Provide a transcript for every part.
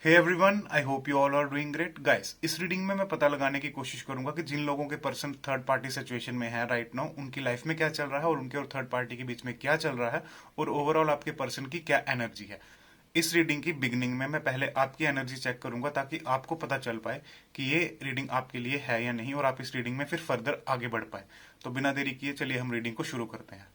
Hey everyone, I hope you all are doing great guys. इस reading में मैं पता लगाने की कोशिश करूंगा कि जिन लोगों के पर्सन थर्ड पार्टी सिचुएशन में है राइट नाउ, उनकी लाइफ में क्या चल रहा है और उनके और थर्ड पार्टी के बीच में क्या चल रहा है और ओवरऑल आपके पर्सन की क्या एनर्जी है। इस रीडिंग की बिगनिंग में मैं पहले आपकी एनर्जी चेक करूंगा ताकि आपको पता चल पाए कि ये रीडिंग आपके लिए है या नहीं और आप इस रीडिंग में फिर फर्दर आगे बढ़ पाए। तो बिना देरी किए चलिए हम रीडिंग को शुरू करते हैं।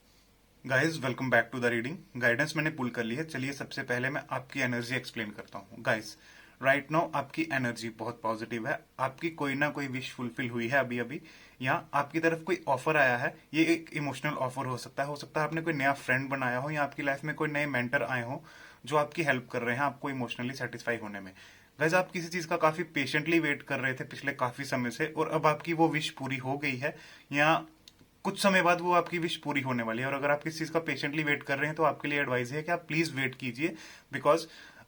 Guys welcome back to the reading. Guidance मैंने पुल कर ली है। चलिए सबसे पहले मैं आपकी एनर्जी एक्सप्लेन करता हूँ। गाइज राइट नाउ आपकी एनर्जी बहुत पॉजिटिव है। आपकी कोई ना कोई विश फुलफिल हुई है अभी अभी, या आपकी तरफ कोई ऑफर आया है। ये एक इमोशनल ऑफर हो सकता है आपने कोई नया फ्रेंड बनाया हो या आपकी लाइफ में कोई नए मेंटर आए हो जो आपकी हेल्प कर रहे हैं आपको इमोशनली सेटिस्फाई होने में। गाइज आप किसी चीज का काफी पेशेंटली वेट कर रहे थे पिछले काफी समय से और अब आपकी वो विश पूरी हो गई है या कुछ समय बाद वो आपकी विश पूरी होने वाली है। और अगर आप किसी चीज का पेशेंटली वेट कर रहे हैं तो आपके लिए एडवाइस है कि आप प्लीज वेट कीजिए, बिकॉज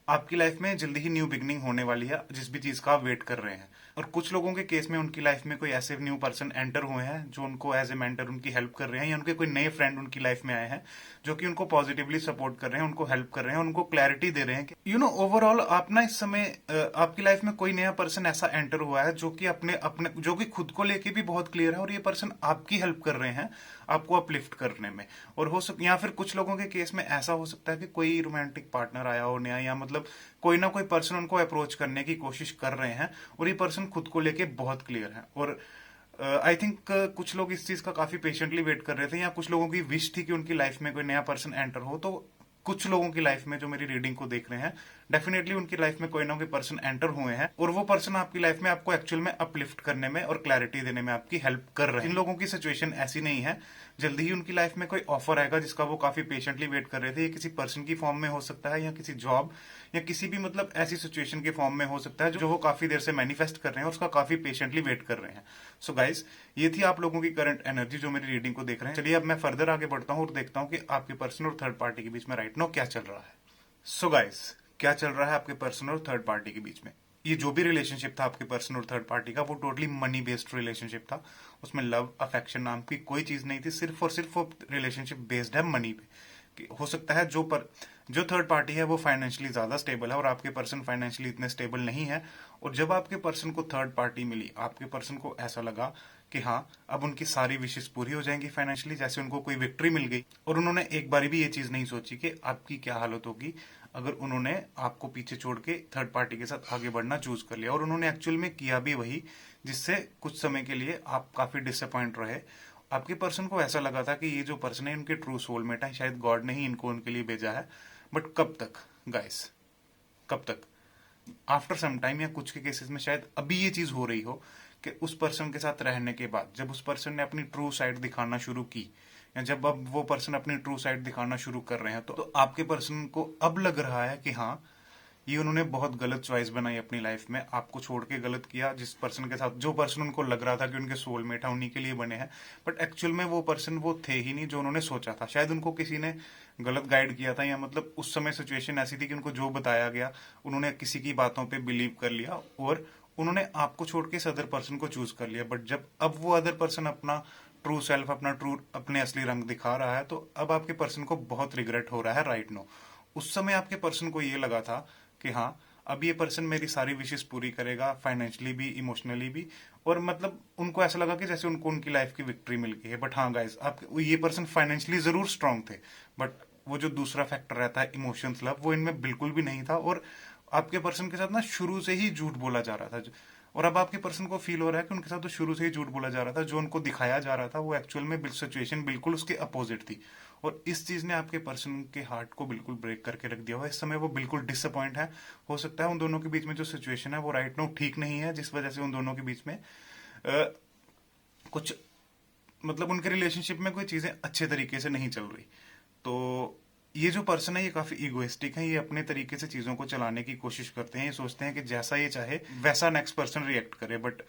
आपकी लाइफ में जल्दी ही न्यू बिगनिंग होने वाली है जिस भी चीज का आप वेट कर रहे हैं। और कुछ लोगों के केस में उनकी लाइफ में कोई ऐसे न्यू पर्सन एंटर हुए हैं जो उनको एज ए मेंटर उनकी हेल्प कर रहे हैं, या उनके कोई नए फ्रेंड उनकी लाइफ में आए हैं जो कि उनको पॉजिटिवली सपोर्ट कर रहे हैं, उनको हेल्प कर रहे हैं, उनको क्लैरिटी दे रहे हैं कि ओवरऑल आप ना इस समय आपकी लाइफ में कोई नया पर्सन ऐसा एंटर हुआ है जो कि अपने अपने जो कि खुद को लेके भी बहुत क्लियर है और ये पर्सन आपकी हेल्प कर रहे हैं आपको अपलिफ्ट करने में। और हो सकता या फिर कुछ लोगों के केस में ऐसा हो सकता है कि कोई रोमांटिक पार्टनर आया हो नया, या मतलब कोई ना कोई पर्सन उनको अप्रोच करने की कोशिश कर रहे हैं और ये पर्सन खुद को लेके बहुत क्लियर है। और आई थिंक कुछ लोग इस चीज का काफी पेशेंटली वेट कर रहे थे, या कुछ लोगों की विश थी कि उनकी लाइफ में कोई नया पर्सन एंटर हो। तो कुछ लोगों की लाइफ में जो मेरी रीडिंग को देख रहे हैं, डेफिनेटली उनकी लाइफ में कोई ना कोई पर्सन एंटर हुए हैं और वो पर्सन आपकी लाइफ में आपको एक्चुअल में अपलिफ्ट करने में और क्लैरिटी देने में आपकी हेल्प कर रहे हैं। इन लोगों की सिचुएशन ऐसी नहीं है। जल्दी ही उनकी लाइफ में कोई ऑफर आएगा जिसका वो काफी पेशेंटली वेट कर रहे थे। ये किसी पर्सन की फॉर्म में हो सकता है, या किसी जॉब या किसी भी मतलब ऐसी सिचुएशन के फॉर्म में हो सकता है जो वो काफी देर से मैनिफेस्ट कर रहे हैं और उसका काफी पेशेंटली वेट कर रहे हैं। सो गाइस, ये थी आप लोगों की करंट एनर्जी जो मेरी रीडिंग को देख रहे हैं। चलिए अब मैं फर्दर आगे बढ़ता हूँ और देखता हूँ कि आपके पर्सन और थर्ड पार्टी के बीच में राइट नाउ क्या चल रहा है। सो गाइस, क्या चल रहा है आपके पर्सन और थर्ड पार्टी के बीच में। ये जो भी रिलेशनशिप था आपके पर्सन और थर्ड पार्टी का, वो टोटली मनी बेस्ड रिलेशनशिप था। उसमें लव अफेक्शन नाम की कोई चीज नहीं थी। सिर्फ और सिर्फ वो रिलेशनशिप बेस्ड है मनी पे। हो सकता है जो थर्ड पार्टी है वो फाइनेंशियली ज्यादा स्टेबल है और आपके पर्सन फाइनेंशियली इतने स्टेबल नहीं है। और जब आपके पर्सन को थर्ड पार्टी मिली, आपके पर्सन को ऐसा लगा कि हाँ अब उनकी सारी विशेष पूरी हो जाएंगी फाइनेंशियली, जैसे उनको कोई विक्ट्री मिल गई। और उन्होंने एक बारी भी ये चीज नहीं सोची कि आपकी क्या हालत होगी अगर उन्होंने आपको पीछे छोड़ के थर्ड पार्टी के साथ आगे बढ़ना चूज कर लिया। और उन्होंने एक्चुअल में किया भी वही, जिससे कुछ समय के लिए आप काफी डिसअपॉइंट रहे। आपके पर्सन को ऐसा लगा था कि ये जो पर्सन है उनके ट्रू सोलमेट है, शायद गॉड ने ही इनको उनके लिए भेजा है। बट कब तक गाइस, कब तक? आफ्टर सम टाइम, या कुछ के केसेस में शायद अभी ये चीज हो रही हो कि उस पर्सन के साथ रहने के बाद जब उस पर्सन ने अपनी ट्रू साइड दिखाना शुरू की, या जब अब वो पर्सन अपनी ट्रू साइड दिखाना शुरू कर रहे हैं, तो आपके पर्सन को अब लग रहा है कि हाँ ये उन्होंने बहुत गलत चॉइस बनाई अपनी लाइफ में, आपको छोड़ के गलत किया। जिस पर्सन के साथ, जो पर्सन उनको लग रहा था कि उनके सोलमेट है, उन्हीं के लिए बने हैं, बट एक्चुअल में वो पर्सन वो थे ही नहीं जो उन्होंने सोचा था। शायद उनको किसी ने गलत गाइड किया था, या मतलब उस समय सिचुएशन ऐसी थी कि उनको जो बताया गया उन्होंने किसी की बातों पे बिलीव कर लिया और उन्होंने आपको छोड़ के इस अदर पर्सन को चूज कर लिया। बट जब अब वो अदर पर्सन अपना ट्रू सेल्फ, अपने असली रंग दिखा रहा है, तो अब आपके पर्सन को बहुत रिग्रेट हो रहा है राइट नो। उस समय आपके पर्सन को ये लगा था कि हाँ अब ये पर्सन मेरी सारी विशेष पूरी करेगा, फाइनेंशियली भी, इमोशनली भी। और मतलब उनको ऐसा लगा कि जैसे उनको उनकी लाइफ की विक्ट्री मिल गई है। बट हाँ गाइस, आप ये पर्सन फाइनेंशियली जरूर स्ट्रांग थे, बट वो जो दूसरा फैक्टर रहता है इमोशंस, लव, वो इनमें बिल्कुल भी नहीं था। और आपके पर्सन के साथ ना शुरू से ही झूठ बोला जा रहा था। और अब आपके पर्सन को फील हो रहा है कि उनके साथ तो शुरू से ही झूठ बोला जा रहा था। जो उनको दिखाया जा रहा था वो एक्चुअल में सिचुएशन बिल्कुल उसके अपोजिट थी। और इस चीज ने आपके पर्सन के हार्ट को बिल्कुल ब्रेक करके रख दिया हुआ है। इस समय वो बिल्कुल डिसअपॉइंट है। हो सकता है उन दोनों के बीच में जो सिचुएशन है वो राइट नाउ ठीक नहीं है, जिस वजह से उन दोनों के बीच में कुछ मतलब उनके रिलेशनशिप में कोई चीजें अच्छे तरीके से नहीं चल रही। तो ये जो पर्सन है ये काफी इगोइस्टिक है। ये अपने तरीके से चीजों को चलाने की कोशिश करते हैं। ये सोचते हैं कि जैसा ये चाहे वैसा नेक्स्ट पर्सन रिएक्ट करे। बट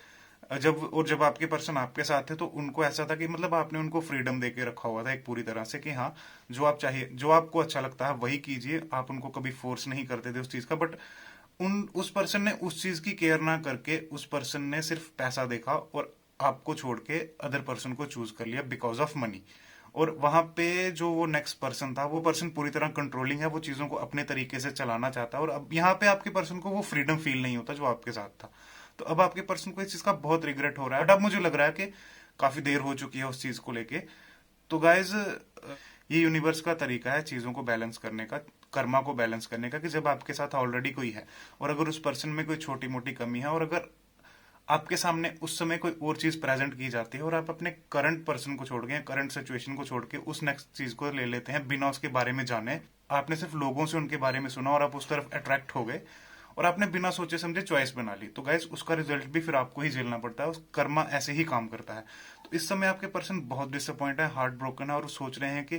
जब आपके पर्सन आपके साथ थे तो उनको ऐसा था कि मतलब आपने उनको फ्रीडम देके रखा हुआ था एक पूरी तरह से कि हाँ जो आप चाहिए, जो आपको अच्छा लगता है वही कीजिए। आप उनको कभी फोर्स नहीं करते थे उस चीज का। बट उस पर्सन ने उस चीज की केयर ना करके, उस पर्सन ने सिर्फ पैसा देखा और आपको छोड़ के अदर पर्सन को चूज कर लिया बिकॉज ऑफ मनी। और वहां पे जो वो नेक्स्ट पर्सन था, वो पर्सन पूरी तरह कंट्रोलिंग है, वो चीजों को अपने तरीके से चलाना चाहता है, और अब यहाँ पे आपके पर्सन को वो फ्रीडम फील नहीं होता जो आपके साथ था। तो अब आपके पर्सन को इस चीज का बहुत रिग्रेट हो रहा है, बट अब मुझे लग रहा है कि काफी देर हो चुकी है उस चीज को लेके। तो गाइज, ये यूनिवर्स का तरीका है चीजों को बैलेंस करने का, कर्मा को बैलेंस करने का, कि जब आपके साथ ऑलरेडी कोई है और अगर उस पर्सन में कोई छोटी मोटी कमी है, और अगर आपके सामने उस समय कोई और चीज प्रेजेंट की जाती है और आप अपने करंट पर्सन को छोड़ के, करंट सिचुएशन को छोड़ के उस नेक्स्ट चीज को ले लेते हैं बिना उसके बारे में जाने, आपने सिर्फ लोगों से उनके बारे में सुना और आप उस तरफ अट्रैक्ट हो गए और आपने बिना सोचे समझे चॉइस बना ली, तो गाइस उसका रिजल्ट भी फिर आपको ही झेलना पड़ता है। उस कर्मा ऐसे ही काम करता है। तो इस समय आपके पर्सन बहुत डिसअपॉइंट है, हार्ट ब्रोकन है, और सोच रहे हैं कि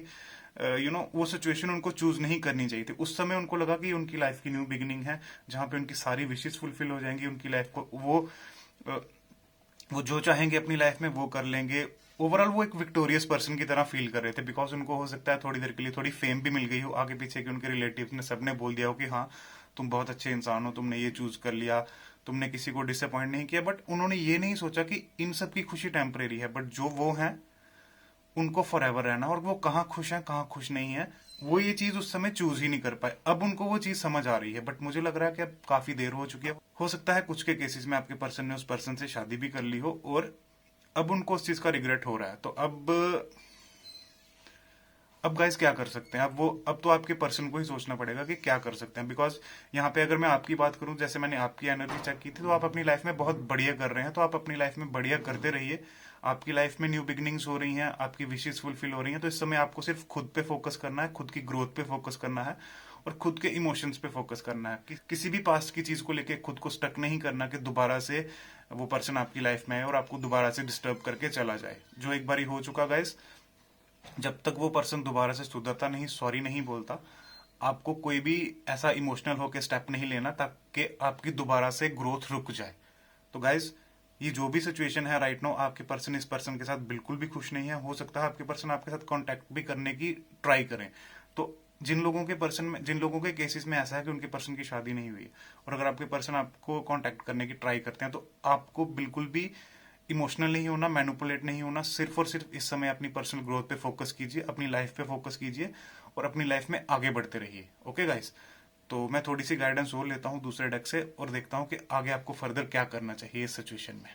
वो सिचुएशन उनको चूज नहीं करनी चाहिए थी। उस समय उनको लगा कि उनकी लाइफ की न्यू बिगिनिंग है, जहां पे उनकी सारी विशेष फुलफिल हो जाएंगी, उनकी लाइफ को वो जो चाहेंगे अपनी लाइफ में वो कर लेंगे। ओवरऑल वो एक विक्टोरियस पर्सन की तरह फील कर रहे थे, बिकॉज उनको हो सकता है थोड़ी देर के लिए थोड़ी फेम भी मिल गई हो आगे पीछे, कि उनके रिलेटिव ने सबने बोल दिया हो कि हाँ तुम बहुत अच्छे इंसान हो, तुमने ये चूज कर लिया, तुमने किसी को डिसअपॉइंट नहीं किया। बट उन्होंने ये नहीं सोचा कि इन सब की खुशी टेम्परेरी है, बट जो वो हैं उनको फॉर एवर रहना, और वो कहाँ खुश है कहाँ खुश नहीं है वो ये चीज उस समय चूज ही नहीं कर पाए। अब उनको वो चीज समझ आ रही है, बट मुझे लग रहा है कि अब काफी देर हो चुकी है। हो सकता है कुछ के केसेस में आपके पर्सन ने उस पर्सन से शादी भी कर ली हो और अब उनको उस चीज का रिग्रेट हो रहा है। तो अब गाइस क्या कर सकते हैं? अब तो आपके पर्सन को ही सोचना पड़ेगा कि क्या कर सकते हैं, बिकॉज यहाँ पे अगर मैं आपकी बात करूं, जैसे मैंने आपकी एनर्जी चेक की थी, तो आप अपनी लाइफ में बहुत बढ़िया कर रहे हैं, तो आप अपनी लाइफ में बढ़िया करते रहिए। आपकी लाइफ में न्यू बिगिनिंग्स हो रही हैं, आपकी विशेष फुलफिल हो रही हैं। तो इस समय आपको सिर्फ खुद पे फोकस करना है, खुद की ग्रोथ पे फोकस करना है और खुद के इमोशंस पे फोकस करना है। किसी भी पास्ट की चीज को लेके खुद को स्टक नहीं करना कि दोबारा से वो पर्सन आपकी लाइफ में है और आपको दोबारा से डिस्टर्ब करके चला जाए। जो एक बार हो चुका गाइस, जब तक वो पर्सन दोबारा से सुधरता नहीं, सॉरी नहीं बोलता, आपको कोई भी ऐसा इमोशनल होकर स्टेप नहीं लेना ताकि आपकी दोबारा से ग्रोथ रुक जाए। तो गाइज, ये जो भी सिचुएशन है राइट नाउ, आपके पर्सन इस पर्सन के साथ बिल्कुल भी खुश नहीं है। हो सकता है आपके पर्सन आपके साथ कांटेक्ट भी करने की ट्राई करें। तो जिन लोगों के केसेस में ऐसा है कि उनके पर्सन की शादी नहीं हुई, और अगर आपके पर्सन आपको कांटेक्ट करने की ट्राई करते हैं, तो आपको बिल्कुल भी इमोशनल नहीं होना, मैनिपुलेट नहीं होना। सिर्फ और सिर्फ इस समय अपनी पर्सनल ग्रोथ पे फोकस कीजिए, अपनी लाइफ पे फोकस कीजिए और अपनी लाइफ में आगे बढ़ते रहिए। ओके गाइस, तो मैं थोड़ी सी गाइडेंस और लेता हूँ दूसरे डेक से और देखता हूँ कि आगे आपको फर्दर क्या करना चाहिए इस सिचुएशन में।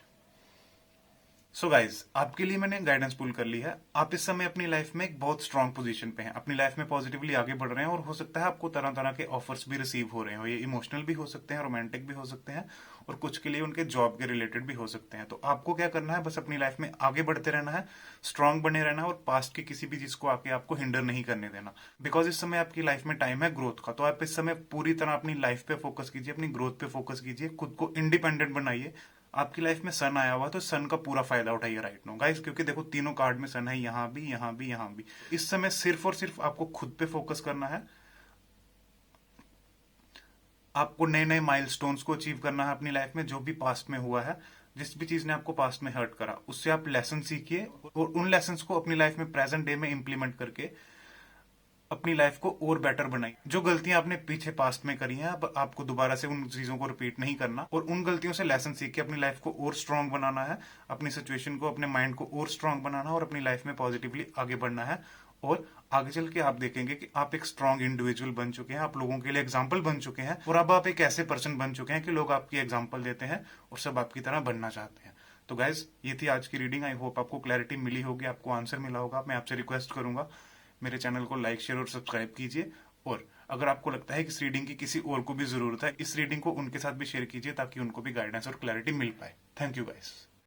सो गाइज, आपके लिए मैंने गाइडेंस पुल कर ली है। आप इस समय अपनी लाइफ में एक बहुत स्ट्रांग पोजीशन पे हैं, अपनी लाइफ में पॉजिटिवली आगे बढ़ रहे हैं, और हो सकता है आपको तरह तरह के ऑफर्स भी रिसीव हो रहे हो। ये इमोशनल भी हो सकते हैं, रोमांटिक भी हो सकते हैं, और कुछ के लिए उनके जॉब के रिलेटेड भी हो सकते हैं। तो आपको क्या करना है, बस अपनी लाइफ में आगे बढ़ते रहना है, स्ट्रांग बने रहना है, और पास्ट की किसी भी चीज को आके आपको हिंडर नहीं करने देना। बिकॉज इस समय आपकी लाइफ में टाइम है ग्रोथ का। तो आप इस समय पूरी तरह अपनी लाइफ पे फोकस कीजिए, अपनी ग्रोथ पे फोकस कीजिए, खुद को इंडिपेंडेंट बनाइए। आपकी लाइफ में सन आया हुआ, तो सन का पूरा फायदा उठाइए राइट नाउ गाइस, क्योंकि देखो तीनों कार्ड में सन है, यहाँ भी यहाँ भी यहाँ भी। इस समय सिर्फ और सिर्फ आपको खुद पे फोकस करना है। आपको नए नए माइलस्टोन्स को अचीव करना है अपनी लाइफ में। जो भी पास्ट में हुआ है, जिस भी चीज ने आपको पास्ट में हर्ट करा, उससे आप लेसन सीखिए और उन लेसन्स को अपनी लाइफ में प्रेजेंट डे में इंप्लीमेंट करके अपनी लाइफ को और बेटर बनाई। जो गलतियां आपने पीछे पास्ट में करी हैं, अब आपको दोबारा से उन चीजों को रिपीट नहीं करना, और उन गलतियों से लेसन सीख के अपनी लाइफ को और स्ट्रांग बनाना है, अपनी सिचुएशन को, अपने माइंड को और स्ट्रांग बनाना है, और अपनी लाइफ में पॉजिटिवली आगे बढ़ना है। और आगे चल के आप देखेंगे कि आप एक स्ट्रांग इंडिविजुअल बन चुके हैं, आप लोगों के लिए एग्जाम्पल बन चुके हैं, और अब आप एक ऐसे पर्सन बन चुके हैं कि लोग आपकी एग्जाम्पल देते हैं और सब आपकी तरह बनना चाहते हैं। तो गाइज, ये थी आज की रीडिंग। आई होप आपको क्लैरिटी मिली होगी, आपको आंसर मिला होगा। मैं आपसे रिक्वेस्ट करूंगा, मेरे चैनल को लाइक, शेयर और सब्सक्राइब कीजिए, और अगर आपको लगता है कि इस रीडिंग की किसी और को भी जरूरत है, इस रीडिंग को उनके साथ भी शेयर कीजिए ताकि उनको भी गाइडेंस और क्लैरिटी मिल पाए। Thank you guys.